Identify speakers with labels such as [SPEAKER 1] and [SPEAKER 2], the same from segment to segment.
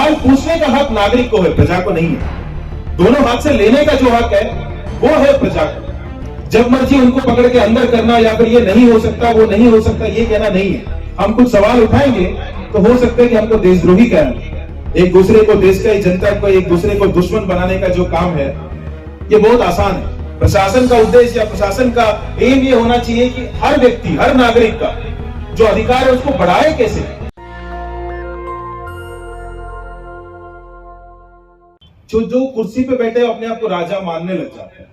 [SPEAKER 1] सवाल पूछने का हक नागरिक को है, प्रजा को नहीं है। दोनों हाथ से लेने का जो हक है वो है प्रजा का। जब मर्जी उनको पकड़ के अंदर करना या फिर ये नहीं हो सकता वो नहीं हो सकता ये कहना नहीं है। हम कुछ सवाल उठाएंगे तो हो सकता है कि हमको देशद्रोही कहें। एक दूसरे को, देश का जनता को एक दूसरे को दुश्मन बनाने का जो काम है ये बहुत आसान है। प्रशासन का उद्देश्य या प्रशासन का एम ये होना चाहिए कि हर व्यक्ति, हर नागरिक का जो अधिकार है उसको बढ़ाए कैसे। जो कुर्सी पे बैठे अपने आप को राजा मानने लग जाते हैं,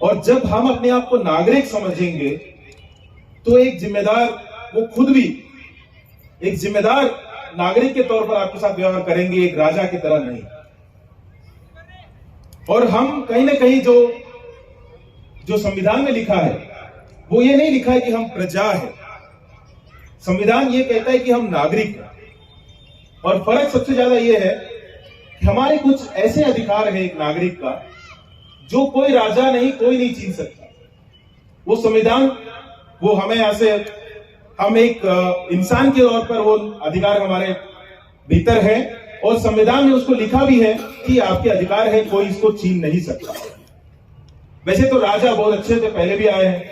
[SPEAKER 1] और जब हम अपने आप को नागरिक समझेंगे तो एक जिम्मेदार, वो खुद भी एक जिम्मेदार नागरिक के तौर पर आपके साथ व्यवहार करेंगे, एक राजा की तरह नहीं। और हम कहीं ना कहीं जो संविधान में लिखा है वो ये नहीं लिखा है कि हम प्रजा है। संविधान ये कहता है कि हम नागरिक हैं। और फर्क सबसे ज्यादा ये है कि हमारे कुछ ऐसे अधिकार है एक नागरिक का जो कोई राजा नहीं, कोई नहीं छीन सकता। वो संविधान वो हमें ऐसे, हम एक इंसान के तौर पर वो अधिकार हमारे भीतर है, और संविधान में उसको लिखा भी है कि आपके अधिकार है, कोई इसको छीन नहीं सकता। वैसे तो राजा बहुत अच्छे थे, पहले भी आए हैं,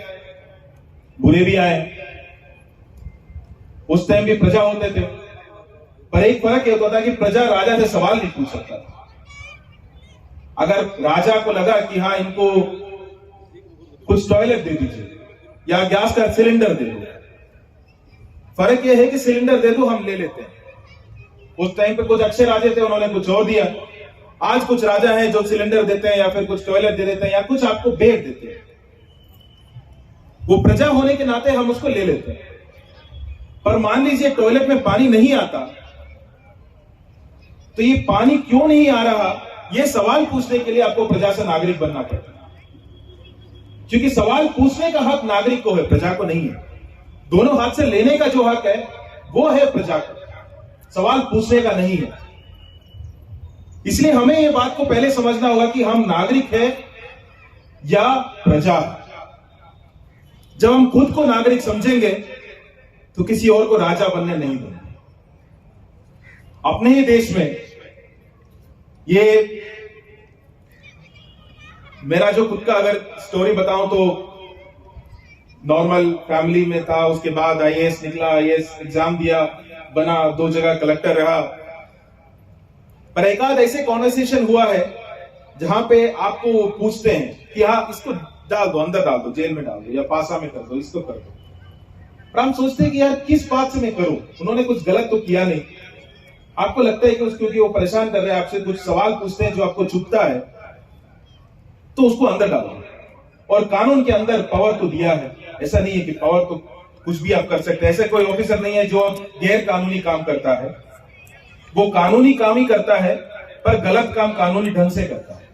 [SPEAKER 1] बुरे भी आए, उस टाइम भी प्रजा होते थे। पर एक फर्क ये होता था कि प्रजा राजा से सवाल नहीं पूछ सकता था। अगर राजा को लगा कि हाँ इनको कुछ टॉयलेट दे दीजिए या गैस का सिलेंडर दे दो, फर्क यह है कि सिलेंडर दे दो हम ले लेते हैं। उस टाइम पे कुछ अच्छे राजे थे, उन्होंने कुछ और दिया। आज कुछ राजा हैं जो सिलेंडर देते हैं या फिर कुछ टॉयलेट दे देते हैं या कुछ आपको भेंट देते हैं। वो प्रजा होने के नाते हम उसको ले लेते हैं। पर मान लीजिए टॉयलेट में पानी नहीं आता, तो ये पानी क्यों नहीं आ रहा, ये सवाल पूछने के लिए आपको प्रजा से नागरिक बनना पड़ता है। क्योंकि सवाल पूछने का हक नागरिक को है, प्रजा को नहीं है। दोनों हाथ से लेने का जो हक है वो है प्रजा का, सवाल पूछने का नहीं है। इसलिए हमें यह बात को पहले समझना होगा कि हम नागरिक है या प्रजा। जब हम खुद को नागरिक समझेंगे तो किसी और को राजा बनने नहीं देंगे। अपने ही देश में ये मेरा जो खुद का अगर स्टोरी बताऊं तो नॉर्मल फैमिली में था, उसके बाद आईएएस निकला, आईएएस एग्जाम दिया, बना, 2 जगह कलेक्टर रहा। पर एक आध ऐसे कॉन्वर्सेशन हुआ है जहां पे आपको पूछते हैं कि हाँ इसको डाल दो, अंदर डाल दो, जेल में डाल दो या पासा में कर दो, इसको कर दो। पर हम सोचते हैं कि यार किस बात से मैं करूं, उन्होंने कुछ गलत तो किया नहीं। आपको लगता है कि क्योंकि वो परेशान कर रहे हैं, आपसे कुछ सवाल पूछते हैं जो आपको चुभता है, तो उसको अंदर डालो। और कानून के अंदर पावर तो दिया है, ऐसा नहीं है कि पावर तो कुछ भी आप कर सकते हैं। ऐसा कोई ऑफिसर नहीं है जो गैर कानूनी काम करता है। वो कानूनी काम ही करता है पर गलत काम कानूनी ढंग से करता है।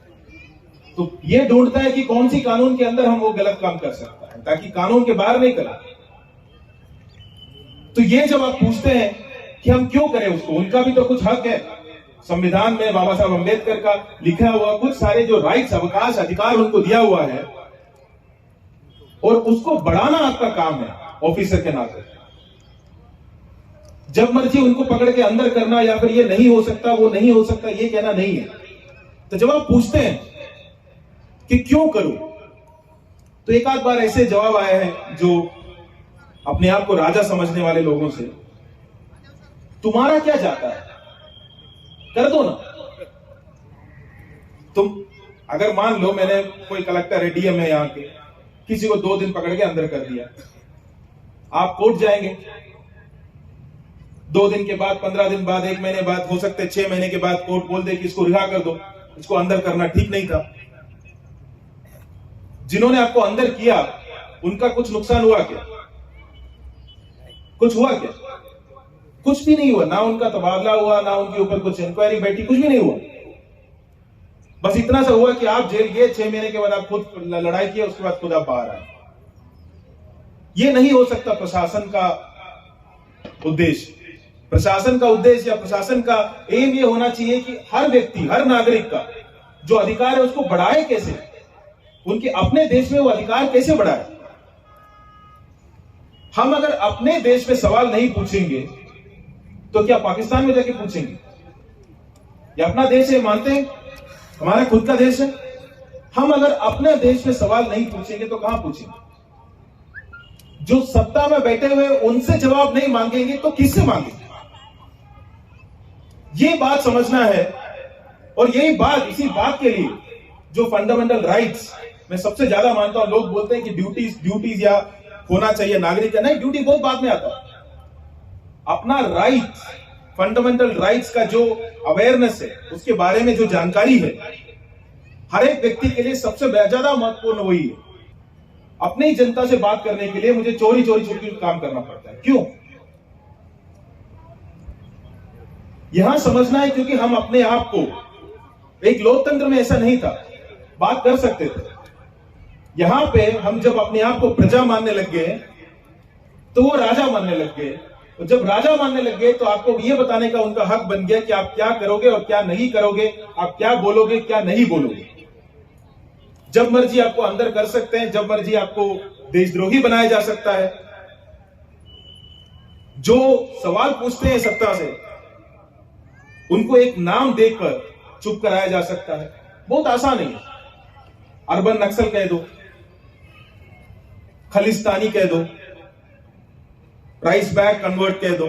[SPEAKER 1] तो ये ढूंढता है कि कौन सी कानून के अंदर हम वो गलत काम कर सकता है ताकि कानून के बाहर नहीं करें। तो ये जब आप पूछते हैं कि हम क्यों करें उसको, उनका भी तो कुछ हक है। संविधान में बाबा साहब अम्बेडकर का लिखा हुआ कुछ सारे जो राइट्स, अवकाश, अधिकार उनको दिया हुआ है, और उसको बढ़ाना आपका काम है ऑफिसर के नाते। जब मर्जी उनको पकड़ के अंदर करना या फिर ये नहीं हो सकता वो नहीं हो सकता ये कहना नहीं है। तो जब आप पूछते हैं कि क्यों करूं, तो एक आध बार ऐसे जवाब आए हैं जो अपने आप को राजा समझने वाले लोगों से, तुम्हारा क्या जाता है, कर दो ना। तुम अगर मान लो मैंने कोई कलेक्टर है, डीएम है यहां के, किसी को 2 दिन पकड़ के अंदर कर दिया, आप कोर्ट जाएंगे। 2 दिन के बाद, 15 दिन बाद, 1 महीने बाद, हो सकते 6 महीने के बाद कोर्ट बोल दे कि इसको रिहा कर दो, इसको अंदर करना ठीक नहीं था। जिन्होंने आपको अंदर किया उनका कुछ नुकसान हुआ क्या? कुछ हुआ क्या? कुछ भी नहीं हुआ। ना उनका तबादला हुआ, ना उनके ऊपर कुछ इंक्वायरी बैठी, कुछ भी नहीं हुआ। बस इतना सा हुआ कि आप जेल गए, 6 महीने के बाद आप खुद लड़ाई किया, उसके बाद खुद आप बाहर आए। ये नहीं हो सकता प्रशासन का उद्देश्य। प्रशासन का उद्देश्य या प्रशासन का एम ये होना चाहिए कि हर व्यक्ति, हर नागरिक का जो अधिकार है उसको बढ़ाए कैसे, उनके अपने देश में वो अधिकार कैसे बढ़ाए। हम अगर अपने देश में सवाल नहीं पूछेंगे तो क्या पाकिस्तान में जाके पूछेंगे? ये अपना देश है, मानते हैं हमारा खुद का देश है। हम अगर अपने देश में सवाल नहीं पूछेंगे तो कहां पूछेंगे? जो सत्ता में बैठे हुए उनसे जवाब नहीं मांगेंगे तो किससे मांगेंगे? ये बात समझना है। और यही बात, इसी बात के लिए जो फंडामेंटल राइट्स मैं सबसे ज्यादा मानता हूं, लोग बोलते हैं कि ड्यूटीज या होना चाहिए नागरिक का, नहीं, ड्यूटी बहुत बाद में आता है। अपना राइट, फंडामेंटल राइट्स का जो अवेयरनेस है, उसके बारे में जो जानकारी है, हर एक व्यक्ति के लिए सबसे ज्यादा महत्वपूर्ण वही है। अपनी जनता से बात करने के लिए मुझे चोरी छुपी काम करना पड़ता है। क्यों? यहां समझना है क्योंकि हम अपने आप को, एक लोकतंत्र में ऐसा नहीं था, बात कर सकते थे। यहां पे हम जब अपने आप को प्रजा मानने लग गए तो वो राजा मानने लग गए, और जब राजा मानने लग गए तो आपको ये बताने का उनका हक बन गया कि आप क्या करोगे और क्या नहीं करोगे, आप क्या बोलोगे क्या नहीं बोलोगे। जब मर्जी आपको अंदर कर सकते हैं, जब मर्जी आपको देशद्रोही बनाया जा सकता है। जो सवाल पूछते हैं सत्ता से, उनको एक नाम देकर चुप कराया जा सकता है। बहुत आसान है। अर्बन नक्सल कह दो, खालिस्तानी कह दो, राइस बैक कन्वर्ट कह दो,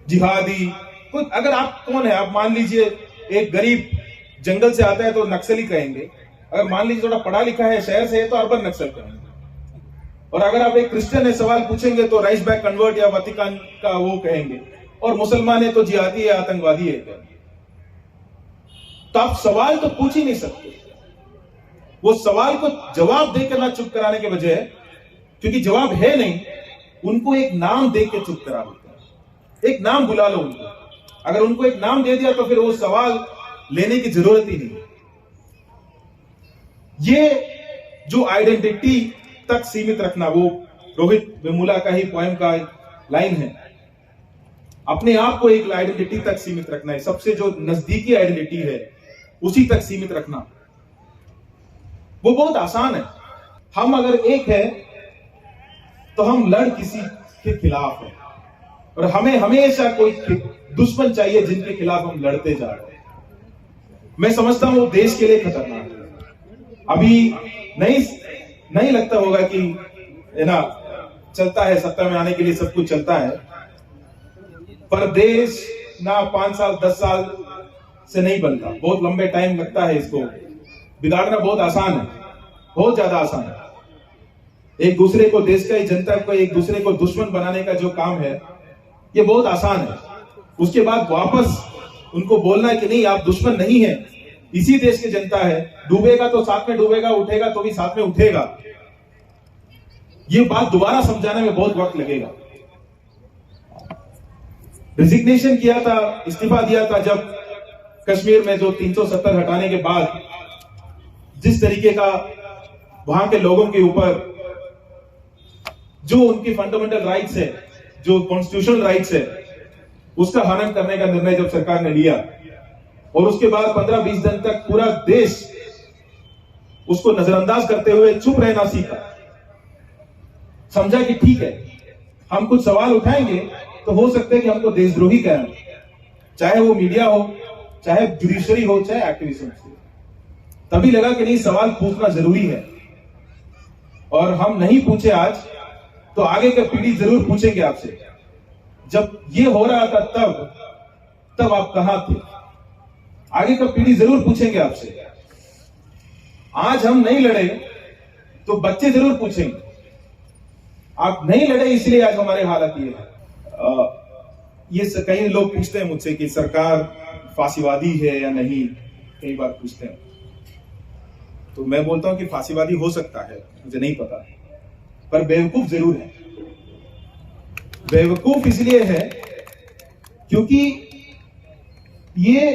[SPEAKER 1] जिहादी, कुछ। अगर आप कौन है, आप मान लीजिए एक गरीब जंगल से आता है तो नक्सली कहेंगे। अगर मान लीजिए थोड़ा पढ़ा लिखा है, शहर से है, तो अर्बन नक्सल कहेंगे। और अगर आप एक क्रिश्चियन है, सवाल पूछेंगे तो राइस बैक कन्वर्ट या वतिकान का वो कहेंगे। और मुसलमान है तो जिहादी है, आतंकवादी है कहेंगे। तो आप सवाल तो पूछ ही नहीं सकते। वो सवाल को जवाब देकर ना चुप कराने के बजाय, क्योंकि जवाब है नहीं, उनको एक नाम दे के चुप करा देते हैं। एक नाम बुला लो उनको। अगर उनको एक नाम दे दिया तो फिर वो सवाल लेने की जरूरत ही नहीं। ये जो आइडेंटिटी तक सीमित रखना, वो रोहित वेमुला का ही पोएम का एक लाइन है, अपने आप को एक आइडेंटिटी तक सीमित रखना है। सबसे जो नजदीकी आइडेंटिटी है उसी तक सीमित रखना, वो बहुत आसान है। हम अगर एक है तो हम लड़ किसी के खिलाफ है, और हमें हमेशा कोई दुश्मन चाहिए जिनके खिलाफ हम लड़ते जा रहे हैं। मैं समझता हूं वो देश के लिए खतरनाक है। अभी नहीं लगता होगा कि है ना, चलता है, सत्ता में आने के लिए सब कुछ चलता है, पर देश ना 5 साल 10 साल से नहीं बनता। बहुत लंबे टाइम लगता है। इसको बिगाड़ना बहुत आसान है, बहुत ज्यादा आसान है। एक दूसरे को, देश का ही जनता को एक दूसरे को दुश्मन बनाने का जो काम है, ये बहुत आसान है। उसके बाद वापस उनको बोलना कि नहीं, आप दुश्मन नहीं है, इसी देश की जनता है, डूबेगा तो साथ में डूबेगा, उठेगा तो भी साथ में उठेगा। ये बात दोबारा समझाने में बहुत वक्त लगेगा। रिजिग्नेशन किया था, इस्तीफा दिया था जब कश्मीर में जो 370 हटाने के बाद जिस तरीके का वहां के लोगों के ऊपर जो उनकी फंडामेंटल राइट्स है, जो कॉन्स्टिट्यूशनल राइट्स है, उसका हनन करने का निर्णय जब सरकार ने लिया, और उसके बाद 15-20 दिन तक पूरा देश उसको नजरअंदाज करते हुए चुप रहना सीखा। समझा कि ठीक है, हम कुछ सवाल उठाएंगे तो हो सकता है कि हमको देशद्रोही कहें, चाहे वो मीडिया हो, चाहे जुडिशरी हो, चाहे एक्टिविज्म हो। तभी लगा कि नहीं, सवाल पूछना जरूरी है। और हम नहीं पूछे आज तो आगे का पीढ़ी जरूर पूछेंगे आपसे। जब ये हो रहा था तब आप कहां थे? आगे का पीढ़ी जरूर पूछेंगे आपसे। आज हम नहीं लड़े तो बच्चे जरूर पूछेंगे। आप नहीं लड़े इसलिए आज हमारे हालत ये है। ये कई लोग पूछते हैं मुझसे कि सरकार फांसीवादी है या नहीं, कई बार पूछते हैं। तो मैं बोलता हूं कि फांसीवादी हो सकता है, मुझे नहीं पता, पर बेवकूफ जरूर है। बेवकूफ इसलिए है क्योंकि ये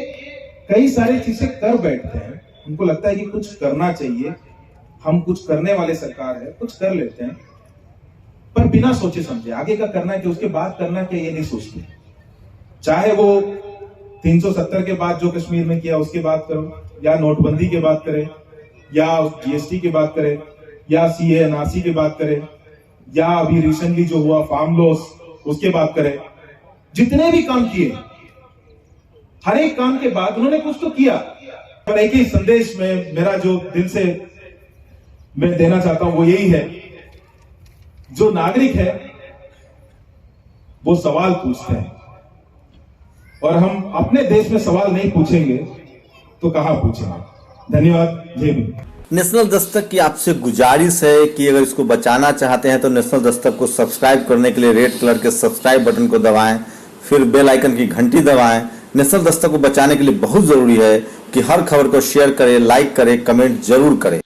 [SPEAKER 1] कई सारी चीजें कर बैठते हैं। उनको लगता है कि कुछ करना चाहिए, हम कुछ करने वाले सरकार है, कुछ कर लेते हैं, पर बिना सोचे समझे आगे का करना क्या, उसके बाद करना क्या, ये नहीं सोचते। चाहे वो 370 के बाद जो कश्मीर में किया उसकी बात करो, या नोटबंदी की बात करें, या जीएसटी की बात करें, या सीए एनआरसी की बात करें, या अभी रिसेंटली जो हुआ फार्म लॉस उसके बात करें, जितने भी काम किए, हर एक काम के बाद उन्होंने कुछ तो किया। पर एक ही संदेश में मेरा जो दिल से मैं देना चाहता हूं वो यही है, जो नागरिक है वो सवाल पूछते हैं, और हम अपने देश में सवाल नहीं पूछेंगे तो कहां पूछेंगे। धन्यवाद। जय हिंद।
[SPEAKER 2] नेशनल दस्तक की आपसे गुजारिश है कि अगर इसको बचाना चाहते हैं तो नेशनल दस्तक को सब्सक्राइब करने के लिए रेड कलर के सब्सक्राइब बटन को दबाएं, फिर बेल आइकन की घंटी दबाएं। नेशनल दस्तक को बचाने के लिए बहुत जरूरी है कि हर खबर को शेयर करें, लाइक करें, कमेंट जरूर करें।